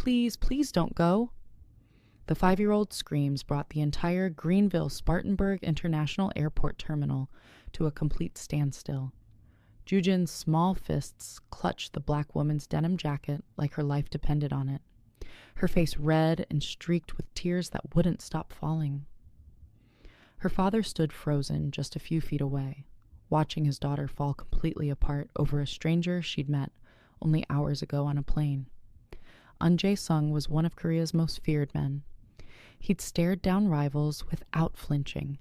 please, please don't go." The 5-year-old's screams brought the entire Greenville-Spartanburg International Airport terminal to a complete standstill. Ju-Jin's small fists clutched the black woman's denim jacket like her life depended on it, her face red and streaked with tears that wouldn't stop falling. Her father stood frozen just a few feet away, watching his daughter fall completely apart over a stranger she'd met only hours ago on a plane. Ahn Jae-Sung was one of Korea's most feared men. He'd stared down rivals without flinching.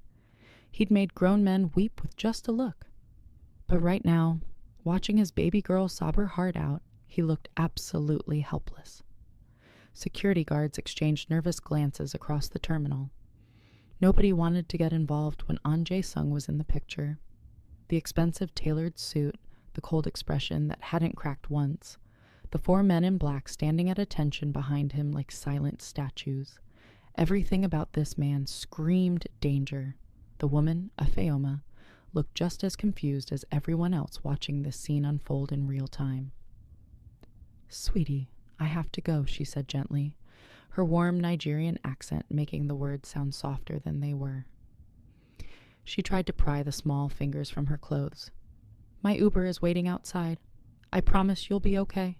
He'd made grown men weep with just a look. But right now, watching his baby girl sob her heart out, he looked absolutely helpless. Security guards exchanged nervous glances across the terminal. Nobody wanted to get involved when Ahn Jae-Sung was in the picture. The expensive tailored suit, the cold expression that hadn't cracked once, the 4 men in black standing at attention behind him like silent statues. Everything about this man screamed danger. The woman, Ifeoma, looked just as confused as everyone else watching this scene unfold in real time. "Sweetie, I have to go," she said gently, her warm Nigerian accent making the words sound softer than they were. She tried to pry the small fingers from her clothes. "My Uber is waiting outside. I promise you'll be okay."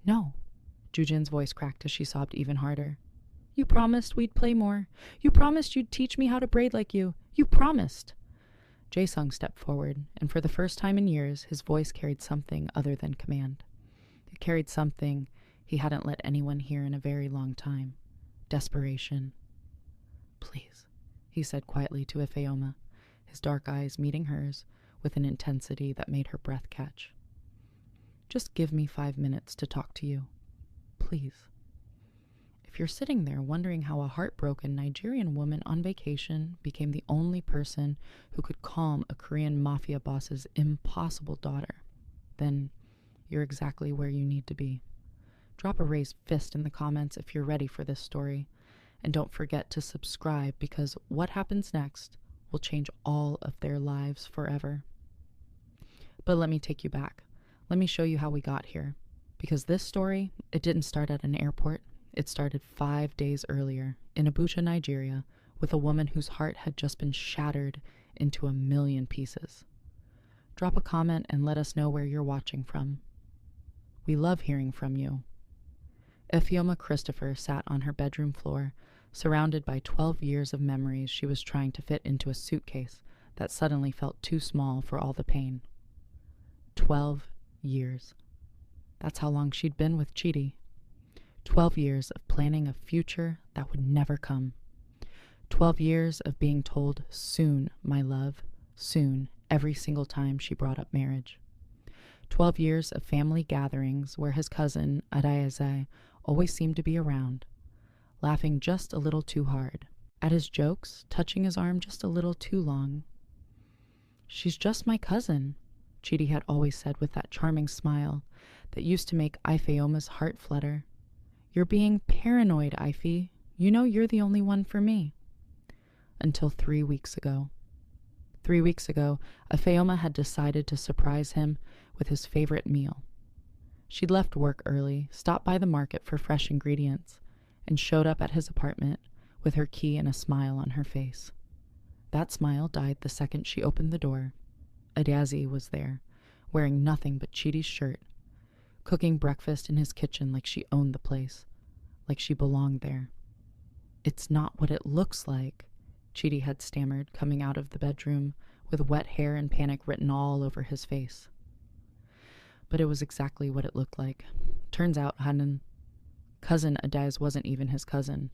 "No." Ju-Jin's voice cracked as she sobbed even harder. "You promised we'd play more. You promised you'd teach me how to braid like you. You promised." Jae-Sung stepped forward, and for the first time in years, his voice carried something other than command. It carried something he hadn't let anyone hear in a very long time. Desperation. "Please," he said quietly to Ifeoma, his dark eyes meeting hers with an intensity that made her breath catch. "Just give me 5 minutes to talk to you. Please." If you're sitting there wondering how a heartbroken Nigerian woman on vacation became the only person who could calm a Korean mafia boss's impossible daughter, then you're exactly where you need to be. Drop a raised fist in the comments if you're ready for this story, and don't forget to subscribe because what happens next will change all of their lives forever. But let me take you back. Let me show you how we got here, because this story, it didn't start at an airport. It started 5 days earlier in Abuja, Nigeria, with a woman whose heart had just been shattered into 1,000,000 pieces. Drop a comment and let us know where you're watching from. We love hearing from you. Ifeoma Christopher sat on her bedroom floor, surrounded by 12 years of memories she was trying to fit into a suitcase that suddenly felt too small for all the pain. 12 years. That's how long she'd been with Chidi. 12 years of planning a future that would never come. 12 years of being told, "Soon, my love, soon," every single time she brought up marriage. 12 years of family gatherings where his cousin, Ahn always seemed to be around, laughing just a little too hard, at his jokes, touching his arm just a little too long. "She's just my cousin," Chidi had always said with that charming smile that used to make Ifeoma's heart flutter. "You're being paranoid, Ife. You know you're the only one for me." Until 3 weeks ago. 3 weeks ago, Ifeoma had decided to surprise him with his favorite meal. She'd left work early, stopped by the market for fresh ingredients, and showed up at his apartment with her key and a smile on her face. That smile died the second she opened the door. Ahn was there, wearing nothing but Chidi's shirt, cooking breakfast in his kitchen like she owned the place, like she belonged there. "It's not what it looks like," Chidi had stammered, coming out of the bedroom with wet hair and panic written all over his face. But it was exactly what it looked like. Turns out cousin Ahn wasn't even his cousin.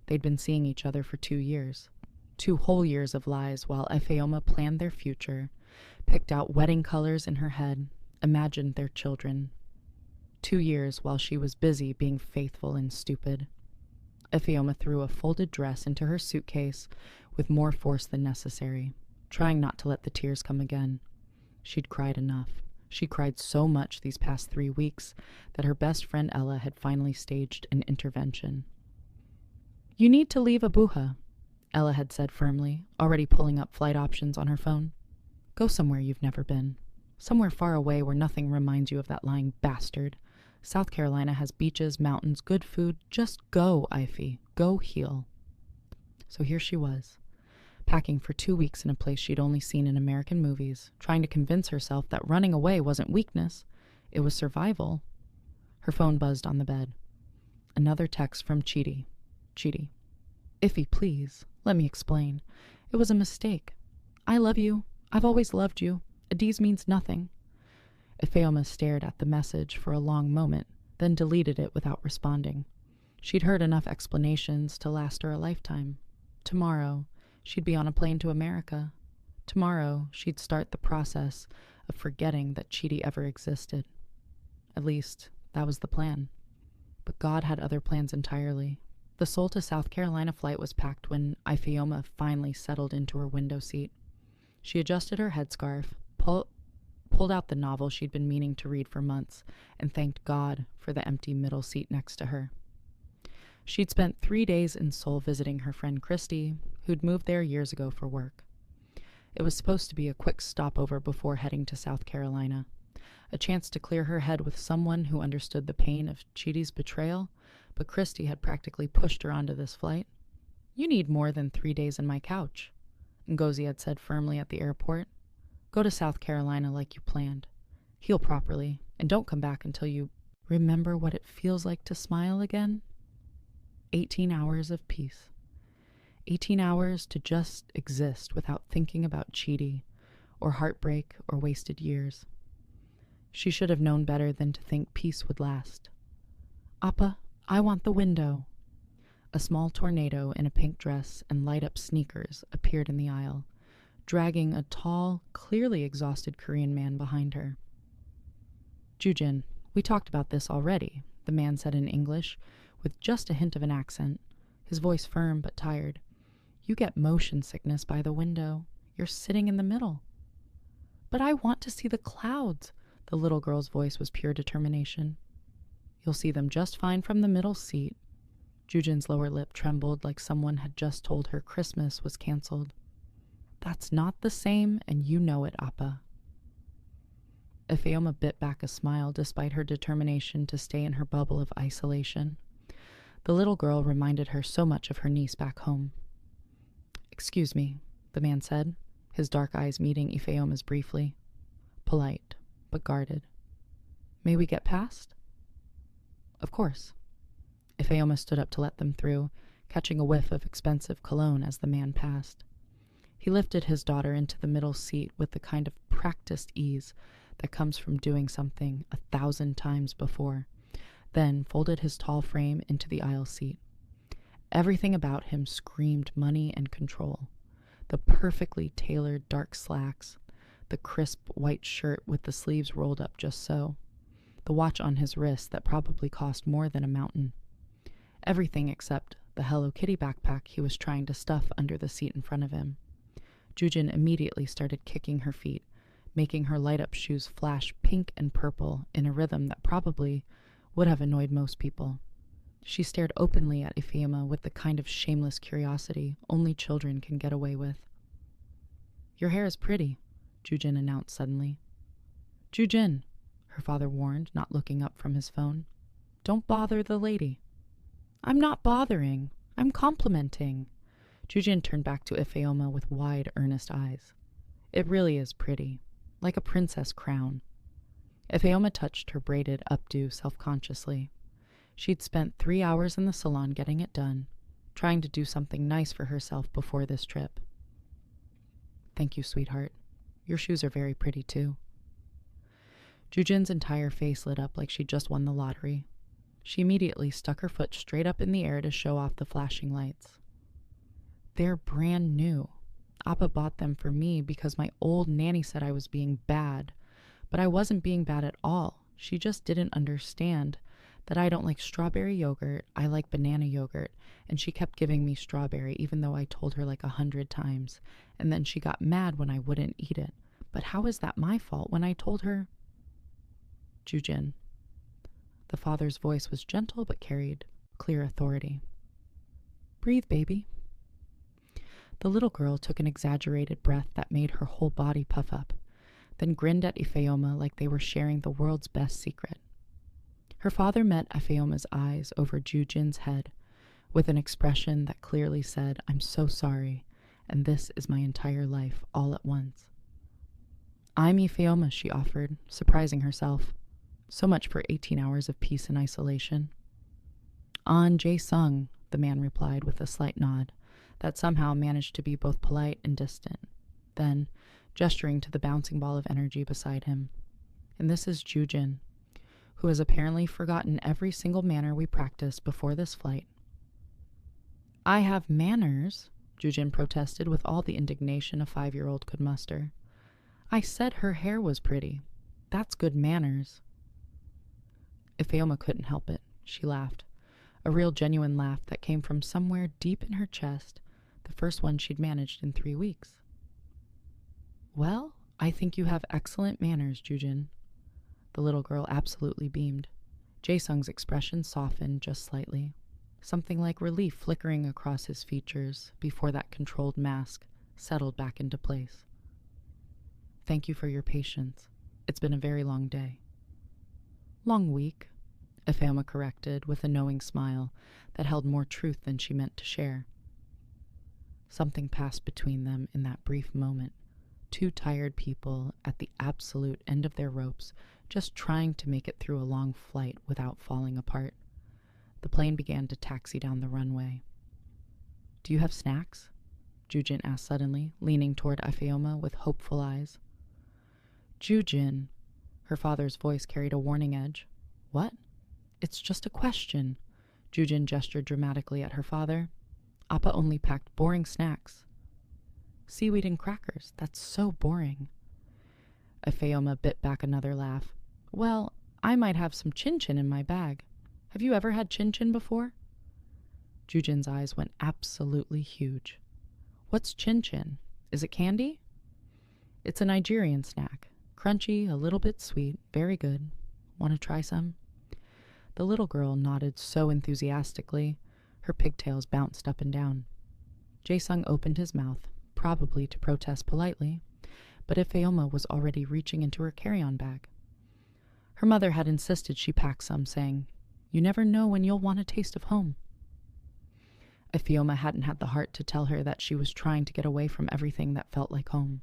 They'd been seeing each other for 2 years. 2 whole years of lies while Ifeoma planned their future, picked out wedding colors in her head, imagined their children. 2 years while she was busy being faithful and stupid. Ifeoma threw a folded dress into her suitcase with more force than necessary, trying not to let the tears come again. She'd cried enough. She cried so much these past 3 weeks that her best friend Ella had finally staged an intervention. "You need to leave Abuja," Ella had said firmly, already pulling up flight options on her phone. "Go somewhere you've never been. Somewhere far away where nothing reminds you of that lying bastard. South Carolina has beaches, mountains, good food. Just go, Ify. Go heal. So here she was, packing for 2 weeks in a place she'd only seen in American movies, trying to convince herself that running away wasn't weakness, it was survival. Her phone buzzed on the bed. Another text from Chidi. Chidi. Ify, please, let me explain. It was a mistake. I love you. I've always loved you. Adiz means nothing. Ifeoma stared at the message for a long moment, then deleted it without responding. She'd heard enough explanations to last her a lifetime. Tomorrow, she'd be on a plane to America. Tomorrow, she'd start the process of forgetting that Chidi ever existed. At least, that was the plan. But God had other plans entirely. The Seoul to South Carolina flight was packed when Ifeoma finally settled into her window seat. She adjusted her headscarf, pulled out the novel she'd been meaning to read for months, and thanked God for the empty middle seat next to her. She'd spent 3 days in Seoul visiting her friend Christy, who'd moved there years ago for work. It was supposed to be a quick stopover before heading to South Carolina, a chance to clear her head with someone who understood the pain of Chidi's betrayal, but Christy had practically pushed her onto this flight. "You need more than 3 days in my couch," Ngozi had said firmly at the airport. "Go to South Carolina like you planned. Heal properly, and don't come back until you remember what it feels like to smile again." 18 hours of peace. 18 hours to just exist without thinking about Chidi, or heartbreak, or wasted years. She should have known better than to think peace would last. "Appa, I want the window." A small tornado in a pink dress and light-up sneakers appeared in the aisle, dragging a tall, clearly exhausted Korean man behind her. "Ju-Jin, we talked about this already," the man said in English, with just a hint of an accent, his voice firm but tired. "You get motion sickness by the window. You're sitting in the middle." "But I want to see the clouds." The little girl's voice was pure determination. "You'll see them just fine from the middle seat." Ju-Jin's lower lip trembled like someone had just told her Christmas was canceled. "That's not the same, and you know it, Appa." Ifeoma bit back a smile despite her determination to stay in her bubble of isolation. The little girl reminded her so much of her niece back home. "Excuse me," the man said, his dark eyes meeting Ifeoma's briefly. Polite, but guarded. "May we get past?" "Of course." Ifeoma stood up to let them through, catching a whiff of expensive cologne as the man passed. He lifted his daughter into the middle seat with the kind of practiced ease that comes from doing something 1,000 times before, then folded his tall frame into the aisle seat. Everything about him screamed money and control. The perfectly tailored dark slacks, the crisp white shirt with the sleeves rolled up just so, the watch on his wrist that probably cost more than a mountain. Everything except the Hello Kitty backpack he was trying to stuff under the seat in front of him. Ju-Jin immediately started kicking her feet, making her light-up shoes flash pink and purple in a rhythm that probably would have annoyed most people. She stared openly at Ifeoma with the kind of shameless curiosity only children can get away with. "Your hair is pretty," Ju-Jin announced suddenly. "Ju-Jin," her father warned, not looking up from his phone. "Don't bother the lady." "I'm not bothering. I'm complimenting." Ju-Jin turned back to Ifeoma with wide, earnest eyes. "It really is pretty, like a princess crown." Ifeoma touched her braided updo self-consciously. She'd spent 3 hours in the salon getting it done, trying to do something nice for herself before this trip. "Thank you, sweetheart. Your shoes are very pretty, too." Ju-Jin's entire face lit up like she'd just won the lottery. She immediately stuck her foot straight up in the air to show off the flashing lights. "They're brand new. Appa bought them for me because my old nanny said I was being bad. But I wasn't being bad at all. She just didn't understand that I don't like strawberry yogurt, I like banana yogurt, and she kept giving me strawberry even though I told her like 100 times, and then she got mad when I wouldn't eat it. But how is that my fault when I told her?" "Ju-Jin." The father's voice was gentle but carried clear authority. "Breathe, baby." The little girl took an exaggerated breath that made her whole body puff up, then grinned at Ifeoma like they were sharing the world's best secret. Her father met Ifeoma's eyes over Ju-Jin's head with an expression that clearly said, "I'm so sorry, and this is my entire life all at once." "I'm Ifeoma," she offered, surprising herself. So much for 18 hours of peace and isolation. "Ahn Jae-Sung," the man replied with a slight nod that somehow managed to be both polite and distant, then gesturing to the bouncing ball of energy beside him. "And this is Ju-Jin, who has apparently forgotten every single manner we practiced before this flight." "I have manners," Ju-Jin protested with all the indignation a 5-year-old could muster. "I said her hair was pretty. That's good manners." Ifeoma couldn't help it. She laughed. A real genuine laugh that came from somewhere deep in her chest, the first one she'd managed in 3 weeks. "Well, I think you have excellent manners, Ju-Jin." The little girl absolutely beamed. Jae-Sung's expression softened just slightly, something like relief flickering across his features before that controlled mask settled back into place. "Thank you for your patience. It's been a very long day." "Long week," Ifeoma corrected with a knowing smile that held more truth than she meant to share. Something passed between them in that brief moment. Two tired people at the absolute end of their ropes, just trying to make it through a long flight without falling apart. The plane began to taxi down the runway. "Do you have snacks?" Ju-Jin asked suddenly, leaning toward Ifeoma with hopeful eyes. "Ju-Jin," her father's voice carried a warning edge. "What?" "It's just a question." Ju-Jin gestured dramatically at her father. "Appa only packed boring snacks." "Seaweed and crackers. That's so boring." Ifeoma bit back another laugh. "Well, I might have some chin-chin in my bag. Have you ever had chin-chin before?" Ju-Jin's eyes went absolutely huge. "What's chin-chin? Is it candy?" "It's a Nigerian snack. Crunchy, a little bit sweet, very good. Want to try some?" The little girl nodded so enthusiastically, her pigtails bounced up and down. Jae-Sung opened his mouth, probably to protest politely, but Ifeoma was already reaching into her carry-on bag. Her mother had insisted she pack some, saying, "You never know when you'll want a taste of home." Ifeoma hadn't had the heart to tell her that she was trying to get away from everything that felt like home.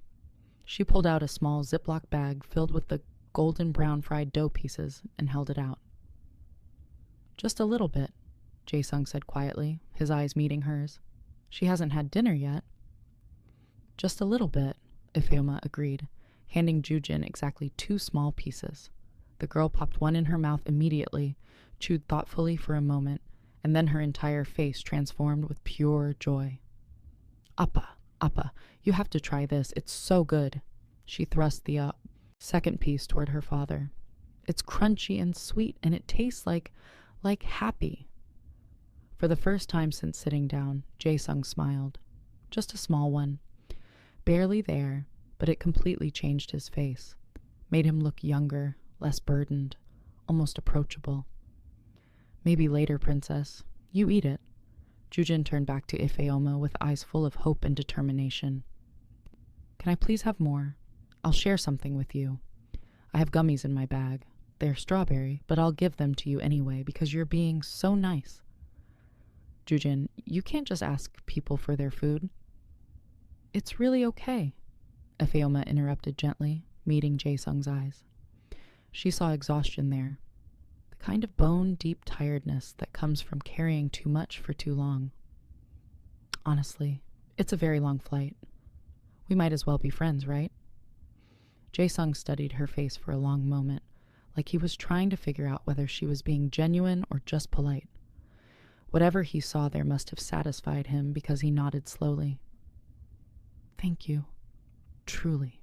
She pulled out a small Ziploc bag filled with the golden brown fried dough pieces and held it out. "Just a little bit," Jae-Sung said quietly, his eyes meeting hers. "She hasn't had dinner yet." "Just a little bit," Ifeoma agreed, handing Ju-Jin exactly 2 small pieces. The girl popped one in her mouth immediately, chewed thoughtfully for a moment, and then her entire face transformed with pure joy. "Appa, Appa, you have to try this. It's so good." She thrust the second piece toward her father. "It's crunchy and sweet, and it tastes like happy." For the first time since sitting down, Jae-Sung smiled. Just a small one. Barely there, but it completely changed his face. Made him look younger, less burdened, almost approachable. "Maybe later, princess. You eat it." Ju-Jin turned back to Ifeoma with eyes full of hope and determination. "Can I please have more? I'll share something with you. I have gummies in my bag. They're strawberry, but I'll give them to you anyway because you're being so nice." "Ju-Jin, you can't just ask people for their food." "It's really okay," Ifeoma interrupted gently, meeting Jae-Sung's eyes. She saw exhaustion there, the kind of bone-deep tiredness that comes from carrying too much for too long. "Honestly, it's a very long flight. We might as well be friends, right?" Jae-Sung studied her face for a long moment, like he was trying to figure out whether she was being genuine or just polite. Whatever he saw there must have satisfied him because he nodded slowly. "Thank you. Truly."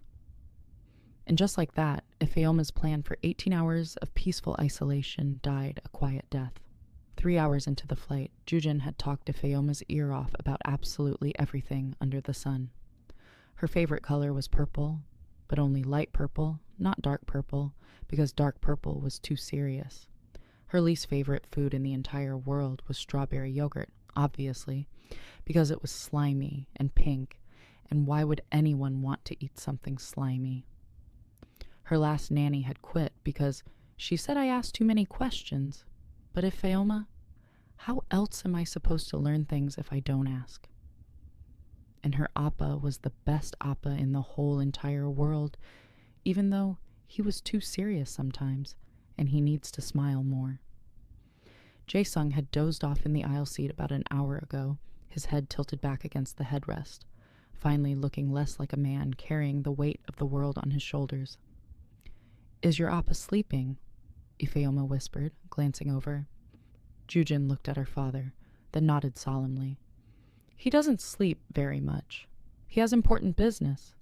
And just like that, Ifeoma's plan for 18 hours of peaceful isolation died a quiet death. 3 hours into the flight, Ju-Jin had talked Ifeoma's ear off about absolutely everything under the sun. Her favorite color was purple, but only light purple, not dark purple, because dark purple was too serious. Her least favorite food in the entire world was strawberry yogurt, obviously, because it was slimy and pink, and why would anyone want to eat something slimy? Her last nanny had quit because She said I asked too many questions. But Ifeoma, how else am I supposed to learn things if I don't ask? And her appa was the best appa in the whole entire world, even though he was too serious sometimes, and he needs to smile more. Jae-Sung had dozed off in the aisle seat about an hour ago, his head tilted back against the headrest, finally looking less like a man carrying the weight of the world on his shoulders. "Is your appa sleeping?" Ifeoma whispered, glancing over. Ju-Jin looked at her father, then nodded solemnly. "He doesn't sleep very much. He has important business."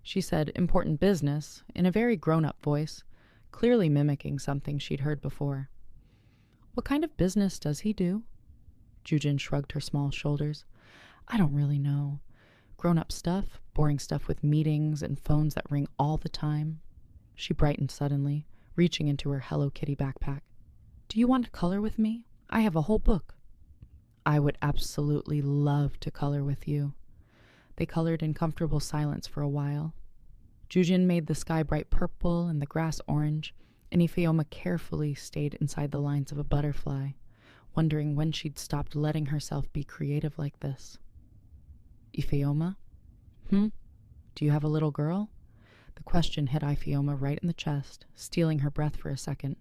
She said important business in a very grown-up voice, clearly mimicking something she'd heard before. "What kind of business does he do?" Ju-Jin shrugged her small shoulders. "I don't really know. Grown-up stuff, boring stuff with meetings and phones that ring all the time." She brightened suddenly, reaching into her Hello Kitty backpack. "Do you want to color with me? I have a whole book." "I would absolutely love to color with you." They colored in comfortable silence for a while. Ju-Jin made the sky bright purple and the grass orange, and Ifeoma carefully stayed inside the lines of a butterfly, wondering when she'd stopped letting herself be creative like this. "Ifeoma? Do you have a little girl?" The question hit Ifeoma right in the chest, stealing her breath for a second.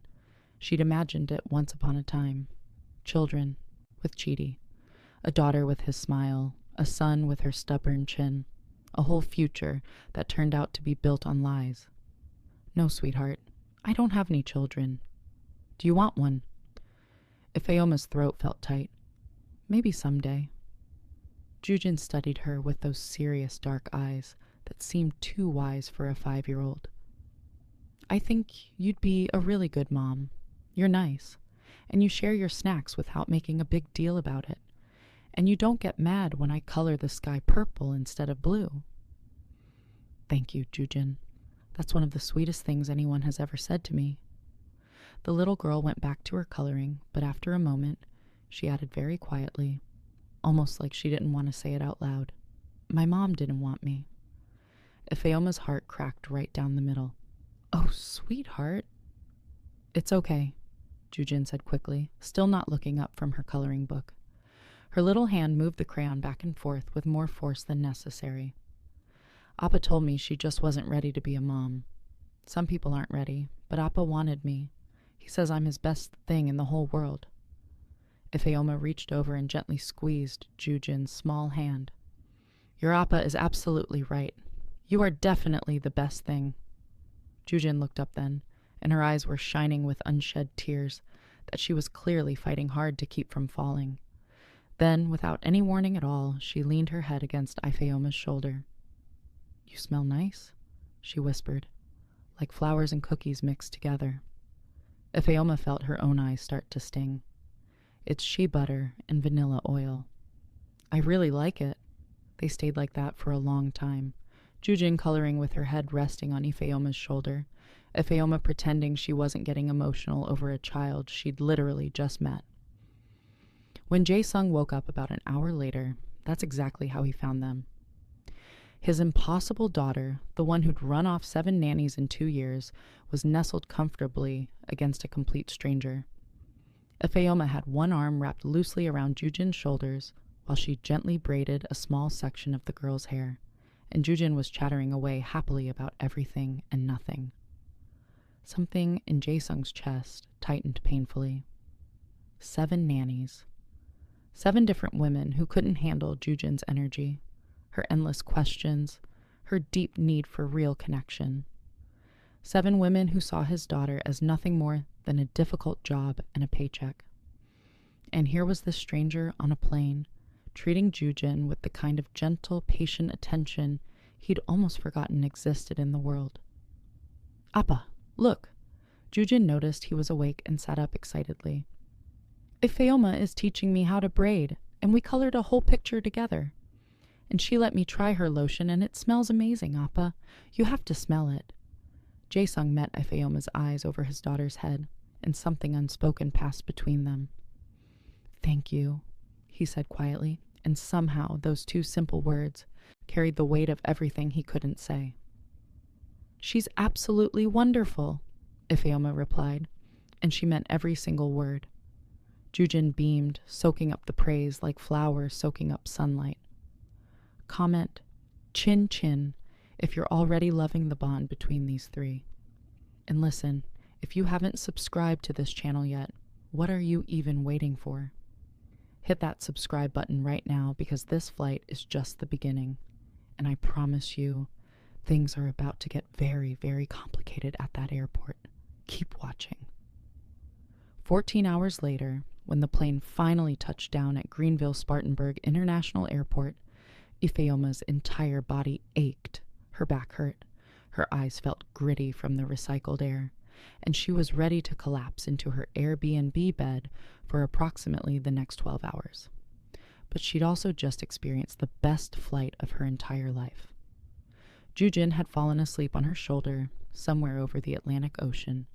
She'd imagined it once upon a time. Children, with Chidi. A daughter with his smile, a son with her stubborn chin. A whole future that turned out to be built on lies. "No, sweetheart, I don't have any children. Do you want one?" Ifeoma's throat felt tight. "Maybe someday." Ju-Jin studied her with those serious dark eyes that seemed too wise for a 5-year-old. "I think you'd be a really good mom. You're nice, and you share your snacks without making a big deal about it. And you don't get mad when I color the sky purple instead of blue." "Thank you, Ju-Jin. That's one of the sweetest things anyone has ever said to me." The little girl went back to her coloring, but after a moment, she added very quietly, almost like she didn't want to say it out loud, "My mom didn't want me." Ifeoma's heart cracked right down the middle. "Oh, sweetheart." "It's okay," Ju-Jin said quickly, still not looking up from her coloring book. Her little hand moved the crayon back and forth with more force than necessary. "Appa told me she just wasn't ready to be a mom. Some people aren't ready, but Appa wanted me. He says I'm his best thing in the whole world." Ifeoma reached over and gently squeezed Ju-Jin's small hand. "Your Appa is absolutely right. You are definitely the best thing." Ju-Jin looked up then, and her eyes were shining with unshed tears that she was clearly fighting hard to keep from falling. Then, without any warning at all, she leaned her head against Ifeoma's shoulder. "You smell nice," she whispered, "like flowers and cookies mixed together." Ifeoma felt her own eyes start to sting. "It's shea butter and vanilla oil." "I really like it." They stayed like that for a long time, Ju-Jin coloring with her head resting on Ifeoma's shoulder, Ifeoma pretending she wasn't getting emotional over a child she'd literally just met. When Jae-Sung woke up about an hour later, that's exactly how he found them. His impossible daughter, the one who'd run off 7 nannies in 2 years, was nestled comfortably against a complete stranger. Ifeoma had one arm wrapped loosely around Ju-Jin's shoulders while she gently braided a small section of the girl's hair, and Ju-Jin was chattering away happily about everything and nothing. Something in Jae-Sung's chest tightened painfully. 7 nannies. 7 different women who couldn't handle Ju-Jin's energy, her endless questions, her deep need for real connection. 7 women who saw his daughter as nothing more than a difficult job and a paycheck. And here was this stranger on a plane, treating Ju-Jin with the kind of gentle, patient attention he'd almost forgotten existed in the world. "Appa, look!" Ju-Jin noticed he was awake and sat up excitedly. "Ifeoma is teaching me how to braid, and we colored a whole picture together. And she let me try her lotion, and it smells amazing, Appa. You have to smell it." Jae-Sung met Ifeoma's eyes over his daughter's head, and something unspoken passed between them. "Thank you," he said quietly, and somehow those 2 simple words carried the weight of everything he couldn't say. "She's absolutely wonderful." Ifeoma replied, and she meant every single word. Ju-Jin beamed, soaking up the praise like flowers soaking up sunlight. Comment, chin chin, if you're already loving the bond between these three. And listen, if you haven't subscribed to this channel yet, what are you even waiting for? Hit that subscribe button right now because this flight is just the beginning. And I promise you, things are about to get very, very complicated at that airport. Keep watching. 14 hours later, when the plane finally touched down at Greenville-Spartanburg International Airport, Ifeoma's entire body ached. Her back hurt. Her eyes felt gritty from the recycled air, and she was ready to collapse into her Airbnb bed for approximately the next 12 hours. But she'd also just experienced the best flight of her entire life. Ju-Jin had fallen asleep on her shoulder somewhere over the Atlantic Ocean,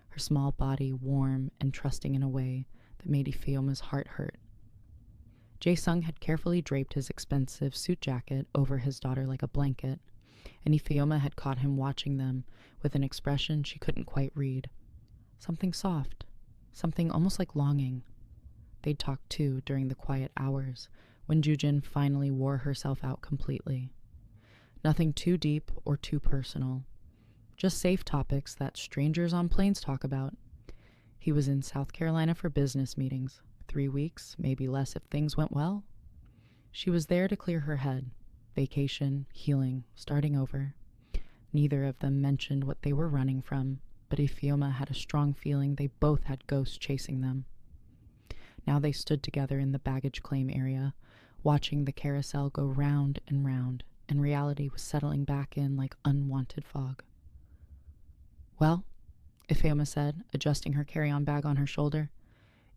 her small body warm and trusting in a way that made Ifeoma's heart hurt. Jae-Sung had carefully draped his expensive suit jacket over his daughter like a blanket, and Ifeoma had caught him watching them with an expression she couldn't quite read. Something soft, something almost like longing. They'd talked too during the quiet hours when Ju-Jin finally wore herself out completely. Nothing too deep or too personal. Just safe topics that strangers on planes talk about. He was in South Carolina for business meetings. 3 weeks, maybe less if things went well. She was there to clear her head. Vacation, healing, starting over. Neither of them mentioned what they were running from, but Ifeoma had a strong feeling they both had ghosts chasing them. Now they stood together in the baggage claim area, watching the carousel go round and round, and reality was settling back in like unwanted fog. Well, Ifeoma said, adjusting her carry-on bag on her shoulder,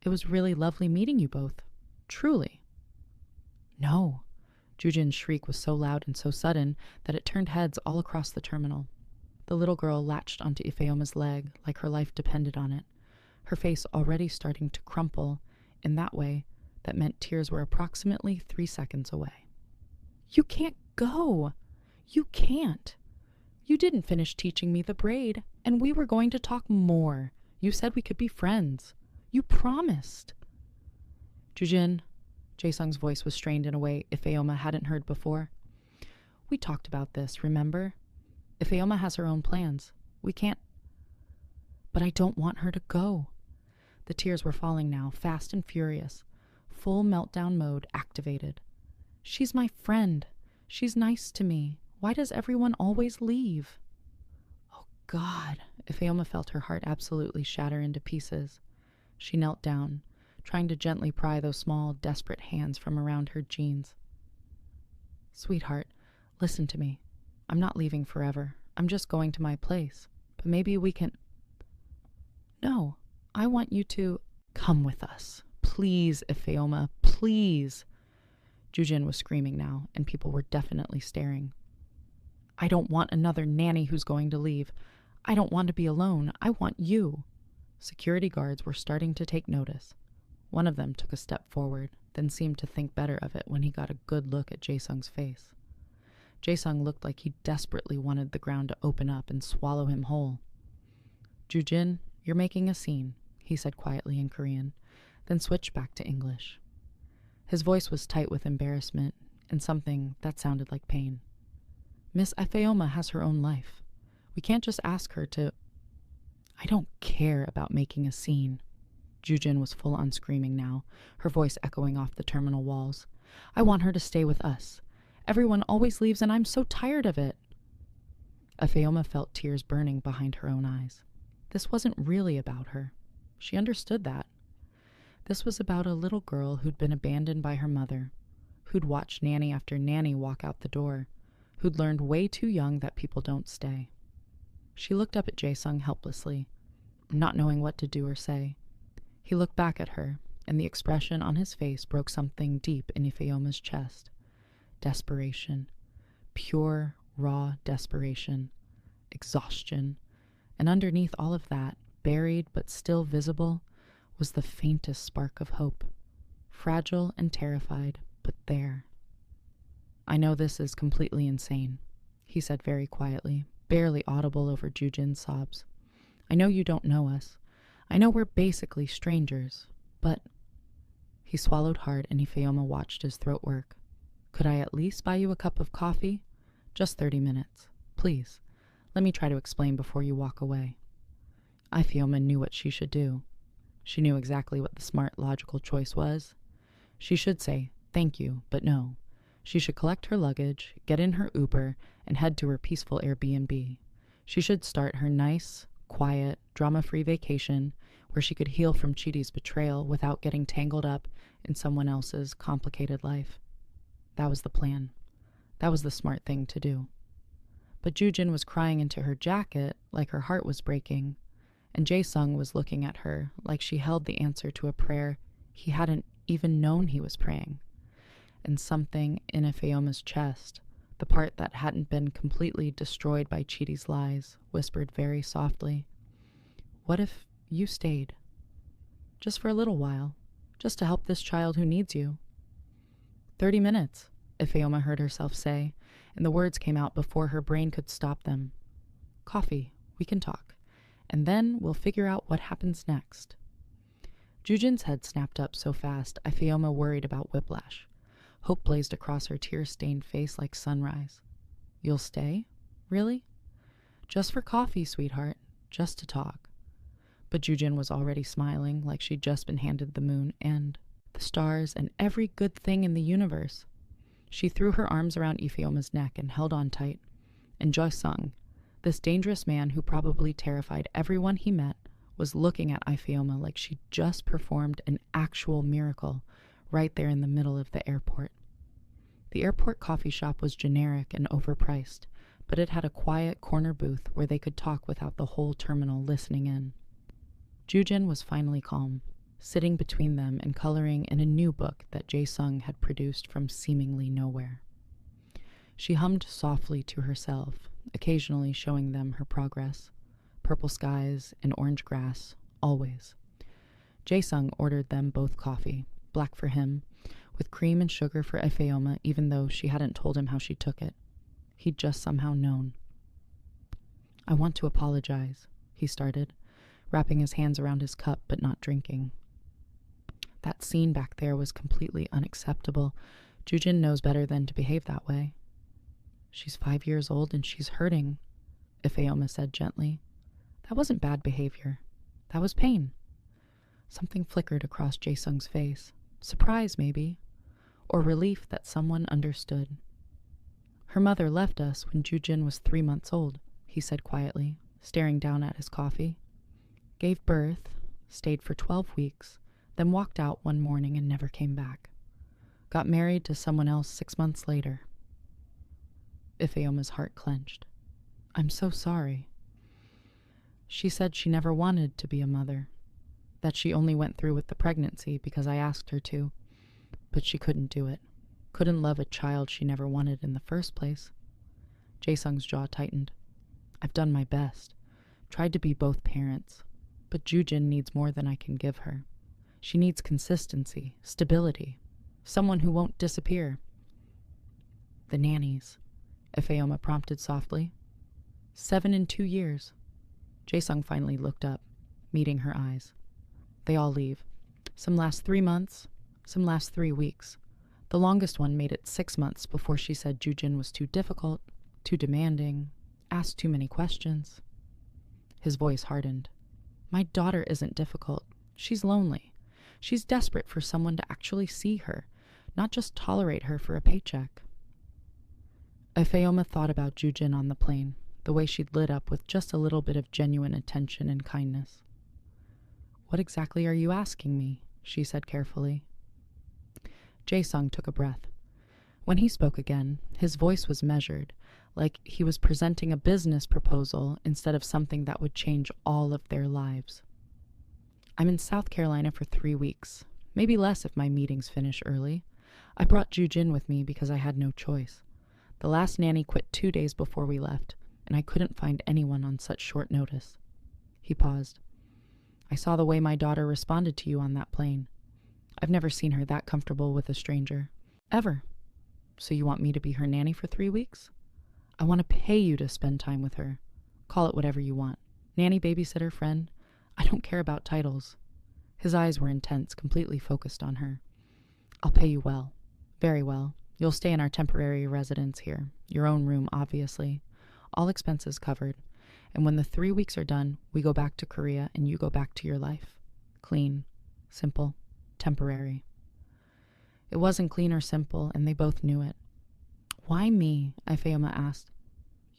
it was really lovely meeting you both. Truly. No. Ju-Jin's shriek was so loud and so sudden that it turned heads all across the terminal. The little girl latched onto Ifeoma's leg like her life depended on it, her face already starting to crumple in that way that meant tears were approximately 3 seconds away. You can't go. You can't. You didn't finish teaching me the braid, and we were going to talk more. You said we could be friends. You promised. Ju-Jin, Jae-Sung's voice was strained in a way Ifeoma hadn't heard before. We talked about this, remember? Ifeoma has her own plans. We can't. But I don't want her to go. The tears were falling now, fast and furious. Full meltdown mode activated. She's my friend. She's nice to me. Why does everyone always leave? Oh, God. Ifeoma felt her heart absolutely shatter into pieces. She knelt down, trying to gently pry those small, desperate hands from around her jeans. Sweetheart, listen to me. I'm not leaving forever. I'm just going to my place. But maybe we can... No, I want you to come with us. Please, Ifeoma, please. Ju-Jin was screaming now, and people were definitely staring. I don't want another nanny who's going to leave. I don't want to be alone. I want you. Security guards were starting to take notice. One of them took a step forward, then seemed to think better of it when he got a good look at Jae-Sung's face. Jae-Sung looked like he desperately wanted the ground to open up and swallow him whole. Ju-Jin, you're making a scene, he said quietly in Korean, then switched back to English. His voice was tight with embarrassment and something that sounded like pain. Miss Ifeoma has her own life. We can't just ask her to... I don't care about making a scene. Ju-Jin was full on screaming now, her voice echoing off the terminal walls. I want her to stay with us. Everyone always leaves and I'm so tired of it. Ifeoma felt tears burning behind her own eyes. This wasn't really about her. She understood that. This was about a little girl who'd been abandoned by her mother, who'd watched nanny after nanny walk out the door, who'd learned way too young that people don't stay. She looked up at Jae-Sung helplessly, not knowing what to do or say. He looked back at her, and the expression on his face broke something deep in Ifeoma's chest. Desperation. Pure, raw desperation. Exhaustion. And underneath all of that, buried but still visible, was the faintest spark of hope. Fragile and terrified, but there. I know this is completely insane, he said very quietly, barely audible over Ju-Jin's sobs. I know you don't know us. I know we're basically strangers, but... He swallowed hard and Ifeoma watched his throat work. Could I at least buy you a cup of coffee? Just 30 minutes. Please. Let me try to explain before you walk away. Ifeoma knew what she should do. She knew exactly what the smart, logical choice was. She should say, thank you, but no. She should collect her luggage, get in her Uber, and head to her peaceful Airbnb. She should start her nice, quiet, drama-free vacation where she could heal from Chidi's betrayal without getting tangled up in someone else's complicated life. That was the plan. That was the smart thing to do. But Ju-Jin was crying into her jacket like her heart was breaking, and Jae-Sung was looking at her like she held the answer to a prayer he hadn't even known he was praying. And something in Ifeoma's chest, the part that hadn't been completely destroyed by Chidi's lies, whispered very softly, "What if you stayed? Just for a little while, just to help this child who needs you." 30 minutes, Ifeoma heard herself say, and the words came out before her brain could stop them. Coffee, we can talk, and then we'll figure out what happens next. Ju-Jin's head snapped up so fast, Ifeoma worried about whiplash. Hope blazed across her tear-stained face like sunrise. You'll stay? Really? Just for coffee, sweetheart. Just to talk. But Ju-Jin was already smiling like she'd just been handed the moon and the stars and every good thing in the universe. She threw her arms around Ifeoma's neck and held on tight. And Jae-Sung, this dangerous man who probably terrified everyone he met, was looking at Ifeoma like she'd just performed an actual miracle right there in the middle of the airport. The airport coffee shop was generic and overpriced, but it had a quiet corner booth where they could talk without the whole terminal listening in. Ju-Jin was finally calm, sitting between them and coloring in a new book that Jae-Sung had produced from seemingly nowhere. She hummed softly to herself, occasionally showing them her progress. Purple skies and orange grass, always. Jae-Sung ordered them both coffee, black for him, with cream and sugar for Ifeoma, even though she hadn't told him how she took it. He'd just somehow known. I want to apologize, he started, wrapping his hands around his cup but not drinking. That scene back there was completely unacceptable. Ju-Jin knows better than to behave that way. She's 5 years old and she's hurting, Ifeoma said gently. That wasn't bad behavior. That was pain. Something flickered across Jae-Sung's face. Surprise, maybe. Or relief that someone understood. Her mother left us when Ju-Jin was 3 months old, he said quietly, staring down at his coffee. Gave birth, stayed for 12 weeks, then walked out one morning and never came back. Got married to someone else 6 months later. Ifeoma's heart clenched. I'm so sorry. She said she never wanted to be a mother, that she only went through with the pregnancy because I asked her to, but she couldn't do it. Couldn't love a child she never wanted in the first place. Jae-Sung's jaw tightened. I've done my best. Tried to be both parents. But Ju-Jin needs more than I can give her. She needs consistency, stability, someone who won't disappear. The nannies, Ifeoma prompted softly. 7 in 2 years. Jae-Sung finally looked up, meeting her eyes. They all leave. Some last 3 months, some last 3 weeks. The longest one made it 6 months before she said Ju-Jin was too difficult, too demanding, asked too many questions. His voice hardened. My daughter isn't difficult. She's lonely. She's desperate for someone to actually see her, not just tolerate her for a paycheck. Ifeoma thought about Ju-Jin on the plane, the way she'd lit up with just a little bit of genuine attention and kindness. What exactly are you asking me? She said carefully. Jae-Sung took a breath. When he spoke again, his voice was measured, like he was presenting a business proposal instead of something that would change all of their lives. I'm in South Carolina for 3 weeks, maybe less if my meetings finish early. I brought Ju-Jin with me because I had no choice. The last nanny quit 2 days before we left, and I couldn't find anyone on such short notice. He paused. I saw the way my daughter responded to you on that plane. I've never seen her that comfortable with a stranger. Ever. So you want me to be her nanny for 3 weeks? I want to pay you to spend time with her. Call it whatever you want. Nanny, babysitter, friend. I don't care about titles. His eyes were intense, completely focused on her. I'll pay you well. Very well. You'll stay in our temporary residence here. Your own room, obviously. All expenses covered. And when the 3 weeks are done, we go back to Korea and you go back to your life. Clean. Simple. Temporary. It wasn't clean or simple, and they both knew it. Why me? Ifeoma asked.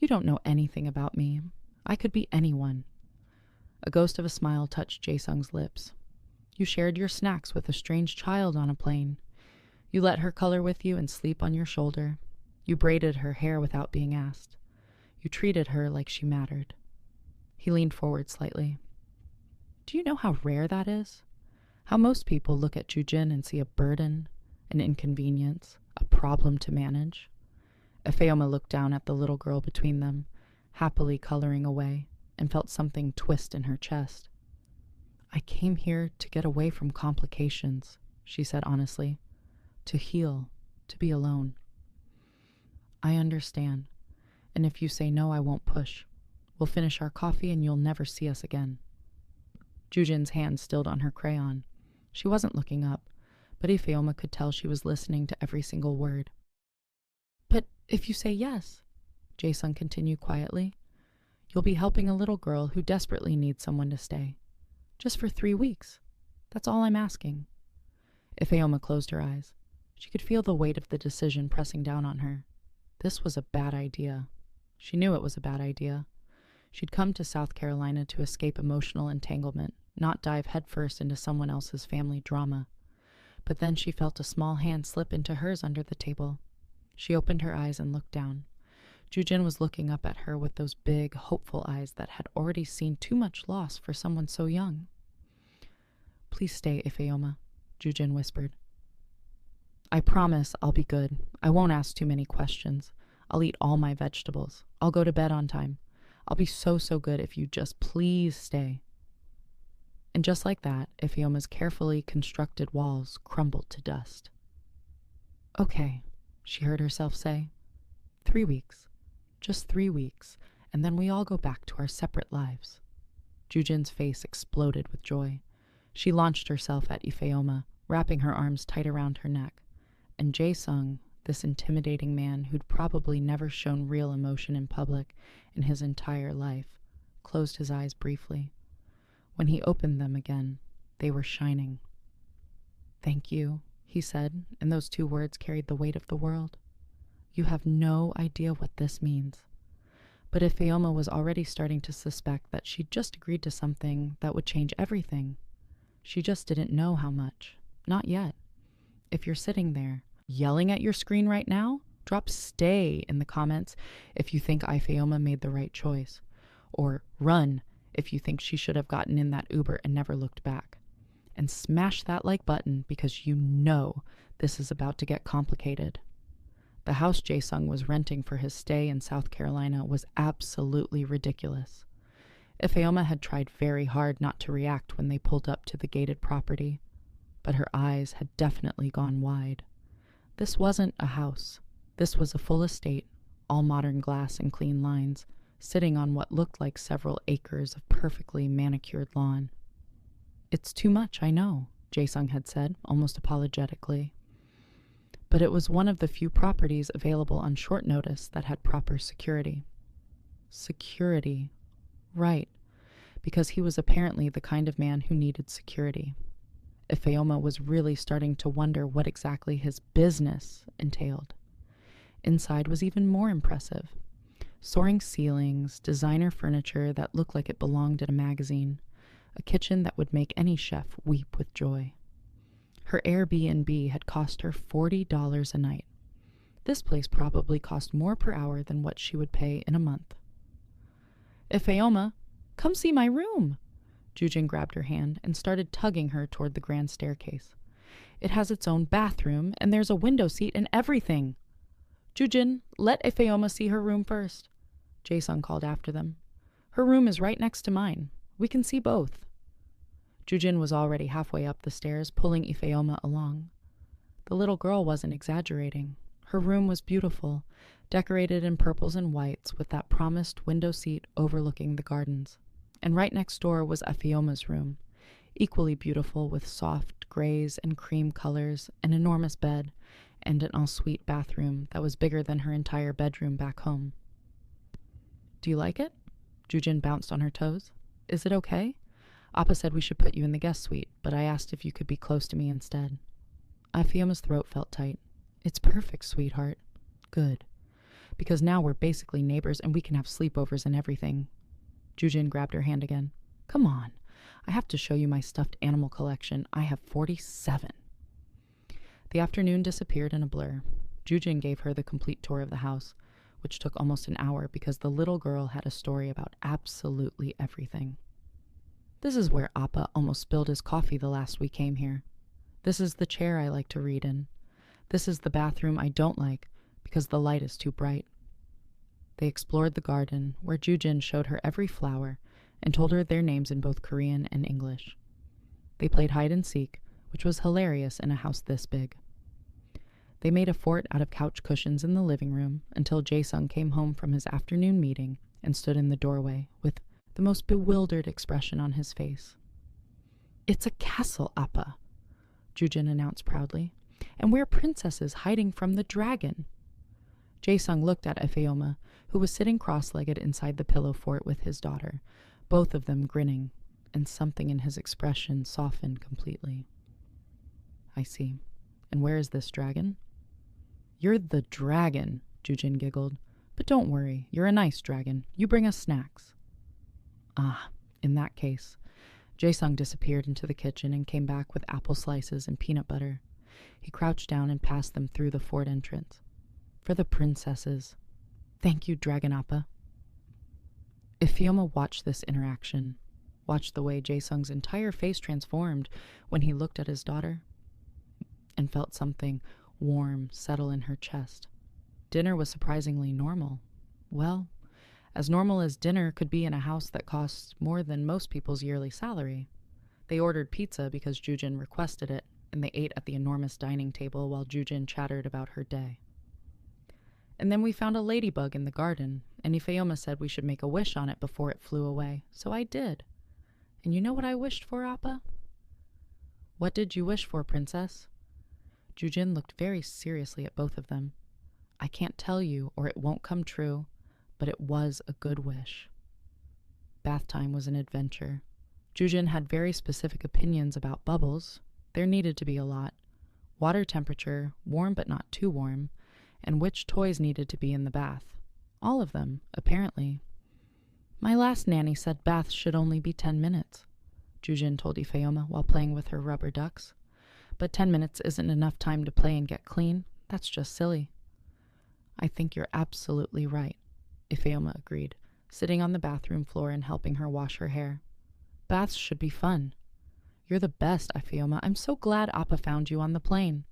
You don't know anything about me. I could be anyone. A ghost of a smile touched Jae-Sung's lips. You shared your snacks with a strange child on a plane. You let her color with you and sleep on your shoulder. You braided her hair without being asked. You treated her like she mattered. He leaned forward slightly. Do you know how rare that is? How most people look at Ju-Jin and see a burden, an inconvenience, a problem to manage? Ifeoma looked down at the little girl between them, happily coloring away, and felt something twist in her chest. I came here to get away from complications, she said honestly. To heal, to be alone. I understand, and if you say no, I won't push. We'll finish our coffee and you'll never see us again. Ju-Jin's hand stilled on her crayon. She wasn't looking up, but Ifeoma could tell she was listening to every single word. But if you say yes, Jae-Sung continued quietly, you'll be helping a little girl who desperately needs someone to stay. Just for 3 weeks. That's all I'm asking. Ifeoma closed her eyes. She could feel the weight of the decision pressing down on her. This was a bad idea. She knew it was a bad idea. She'd come to South Carolina to escape emotional entanglement, not dive headfirst into someone else's family drama. But then she felt a small hand slip into hers under the table. She opened her eyes and looked down. Ju-Jin was looking up at her with those big, hopeful eyes that had already seen too much loss for someone so young. Please stay, Ifeoma, Ju-Jin whispered. I promise I'll be good. I won't ask too many questions. I'll eat all my vegetables. I'll go to bed on time. I'll be so good if you just please stay. And just like that, Ifeoma's carefully constructed walls crumbled to dust. Okay, she heard herself say. 3 weeks. Just 3 weeks, and then we all go back to our separate lives. Ju-Jin's face exploded with joy. She launched herself at Ifeoma, wrapping her arms tight around her neck. And Jae-Sung, this intimidating man who'd probably never shown real emotion in public in his entire life, closed his eyes briefly. When he opened them again, they were shining. Thank you, he said, and those 2 words carried the weight of the world. You have no idea what this means. But Ifeoma was already starting to suspect that she'd just agreed to something that would change everything. She just didn't know how much. Not yet. If you're sitting there, yelling at your screen right now, drop stay in the comments if you think Ifeoma made the right choice. Or run if you think she should have gotten in that Uber and never looked back. And smash that like button because you know this is about to get complicated. The house Jae-Sung was renting for his stay in South Carolina was absolutely ridiculous. Ifeoma had tried very hard not to react when they pulled up to the gated property, but her eyes had definitely gone wide. This wasn't a house. This was a full estate, all modern glass and clean lines, sitting on what looked like several acres of perfectly manicured lawn. It's too much, I know, Jae-Sung had said, almost apologetically. But it was one of the few properties available on short notice that had proper security. Security. Right, because he was apparently the kind of man who needed security. Ifeoma was really starting to wonder what exactly his business entailed. Inside was even more impressive. Soaring ceilings, designer furniture that looked like it belonged in a magazine, a kitchen that would make any chef weep with joy. Her Airbnb had cost her $40 a night. This place probably cost more per hour than what she would pay in a month. Ifeoma, come see my room. Ju-Jin grabbed her hand and started tugging her toward the grand staircase. It has its own bathroom, and there's a window seat and everything. Ju-Jin, let Ifeoma see her room first. Jae-Sung called after them. Her room is right next to mine. We can see both. Ju-Jin was already halfway up the stairs, pulling Ifeoma along. The little girl wasn't exaggerating. Her room was beautiful, decorated in purples and whites with that promised window seat overlooking the gardens. And right next door was Ifeoma's room, equally beautiful with soft grays and cream colors, an enormous bed, and an ensuite bathroom that was bigger than her entire bedroom back home. Do you like it? Ju-Jin bounced on her toes. Is it okay? Appa said we should put you in the guest suite, but I asked if you could be close to me instead. Ifeoma's throat felt tight. It's perfect, sweetheart. Good. Because now we're basically neighbors and we can have sleepovers and everything. Ju-Jin grabbed her hand again. Come on. I have to show you my stuffed animal collection. I have 47. The afternoon disappeared in a blur. Ju-Jin gave her the complete tour of the house, which took almost an hour because the little girl had a story about absolutely everything. This is where Appa almost spilled his coffee the last we came here. This is the chair I like to read in. This is the bathroom I don't like because the light is too bright. They explored the garden, where Ju-Jin showed her every flower and told her their names in both Korean and English. They played hide and seek, which was hilarious in a house this big. They made a fort out of couch cushions in the living room until Jae-Sung came home from his afternoon meeting and stood in the doorway with the most bewildered expression on his face. It's a castle, Appa, Ju-Jin announced proudly, and we're princesses hiding from the dragon. Jae-Sung looked at Ifeoma, who was sitting cross-legged inside the pillow fort with his daughter, both of them grinning, and something in his expression softened completely. I see. And where is this dragon? You're the dragon, Ju-Jin giggled. But don't worry, you're a nice dragon. You bring us snacks. Ah, in that case. Jae-Sung disappeared into the kitchen and came back with apple slices and peanut butter. He crouched down and passed them through the fort entrance. For the princesses. Thank you, Dragon Appa. Ifeoma watched this interaction, watched the way Jae-Sung's entire face transformed when he looked at his daughter, and felt something warm settle in her chest. Dinner was surprisingly normal. Well, as normal as dinner could be in a house that costs more than most people's yearly salary. They ordered pizza because Ju-Jin requested it, and they ate at the enormous dining table while Ju-Jin chattered about her day. And then we found a ladybug in the garden, and Ifeoma said we should make a wish on it before it flew away, so I did. And you know what I wished for, Appa? What did you wish for, princess? Ju-Jin looked very seriously at both of them. I can't tell you, or it won't come true, but it was a good wish. Bath time was an adventure. Ju-Jin had very specific opinions about bubbles. There needed to be a lot. Water temperature, warm but not too warm, and which toys needed to be in the bath. All of them, apparently. My last nanny said baths should only be 10 minutes, Ju-Jin told Ifeoma while playing with her rubber ducks. But 10 minutes isn't enough time to play and get clean. That's just silly. I think you're absolutely right, Ifeoma agreed, sitting on the bathroom floor and helping her wash her hair. Baths should be fun. You're the best, Ifeoma. I'm so glad Appa found you on the plane.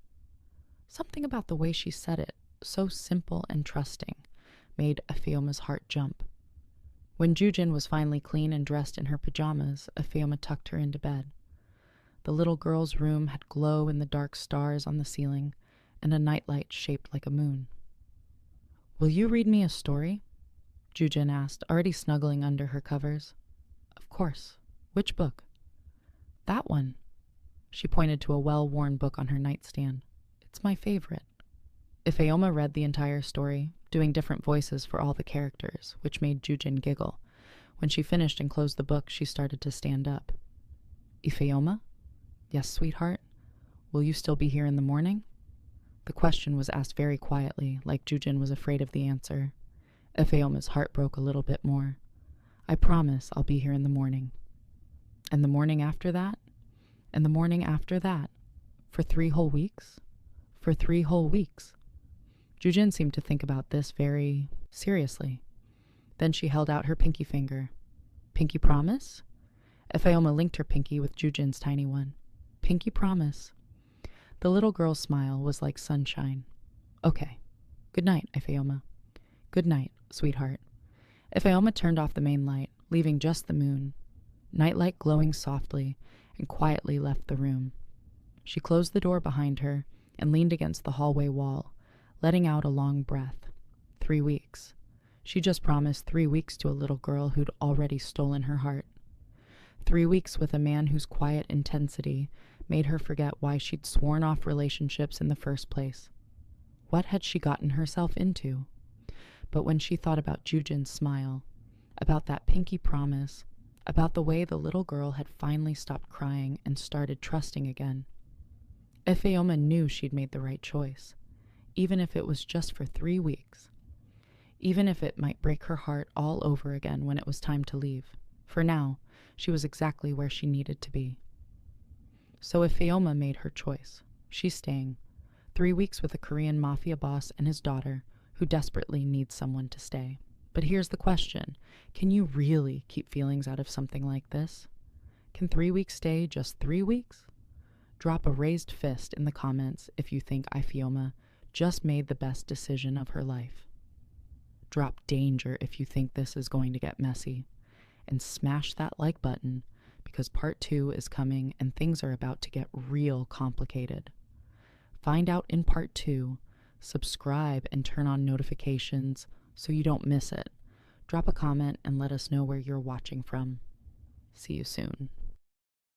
Something about the way she said it, so simple and trusting, made Ifeoma's heart jump. When Ju-Jin was finally clean and dressed in her pajamas, Ifeoma tucked her into bed. The little girl's room had glow in the dark stars on the ceiling and a nightlight shaped like a moon. Will you read me a story? Ju-Jin asked, already snuggling under her covers. Of course. Which book? That one. She pointed to a well-worn book on her nightstand. It's my favorite. Ifeoma read the entire story, doing different voices for all the characters, which made Ju-Jin giggle. When she finished and closed the book, she started to stand up. Ifeoma? Yes, sweetheart? Will you still be here in the morning? The question was asked very quietly, like Ju-Jin was afraid of the answer. Ifeoma's heart broke a little bit more. I promise I'll be here in the morning. And the morning after that? And the morning after that? For 3 whole weeks? For 3 whole weeks. Ju-Jin seemed to think about this very seriously. Then she held out her pinky finger. Pinky promise? Ifeoma linked her pinky with Ju-Jin's tiny one. Pinky promise. The little girl's smile was like sunshine. Okay. Good night, Ifeoma. Good night, sweetheart. Ifeoma turned off the main light, leaving just the moon. Nightlight glowing softly, and quietly left the room. She closed the door behind her and leaned against the hallway wall, letting out a long breath. 3 weeks. She just promised 3 weeks to a little girl who'd already stolen her heart. 3 weeks with a man whose quiet intensity made her forget why she'd sworn off relationships in the first place. What had she gotten herself into? But when she thought about Ju-Jin's smile, about that pinky promise, about the way the little girl had finally stopped crying and started trusting again, Ifeoma knew she'd made the right choice, even if it was just for 3 weeks. Even if it might break her heart all over again when it was time to leave. For now, she was exactly where she needed to be. So Ifeoma made her choice. She's staying. 3 weeks with a Korean mafia boss and his daughter, who desperately needs someone to stay. But here's the question. Can you really keep feelings out of something like this? Can 3 weeks stay just 3 weeks? Drop a raised fist in the comments if you think Ifeoma just made the best decision of her life. Drop danger if you think this is going to get messy. And smash that like button because part 2 is coming and things are about to get real complicated. Find out in part 2, subscribe and turn on notifications so you don't miss it. Drop a comment and let us know where you're watching from. See you soon.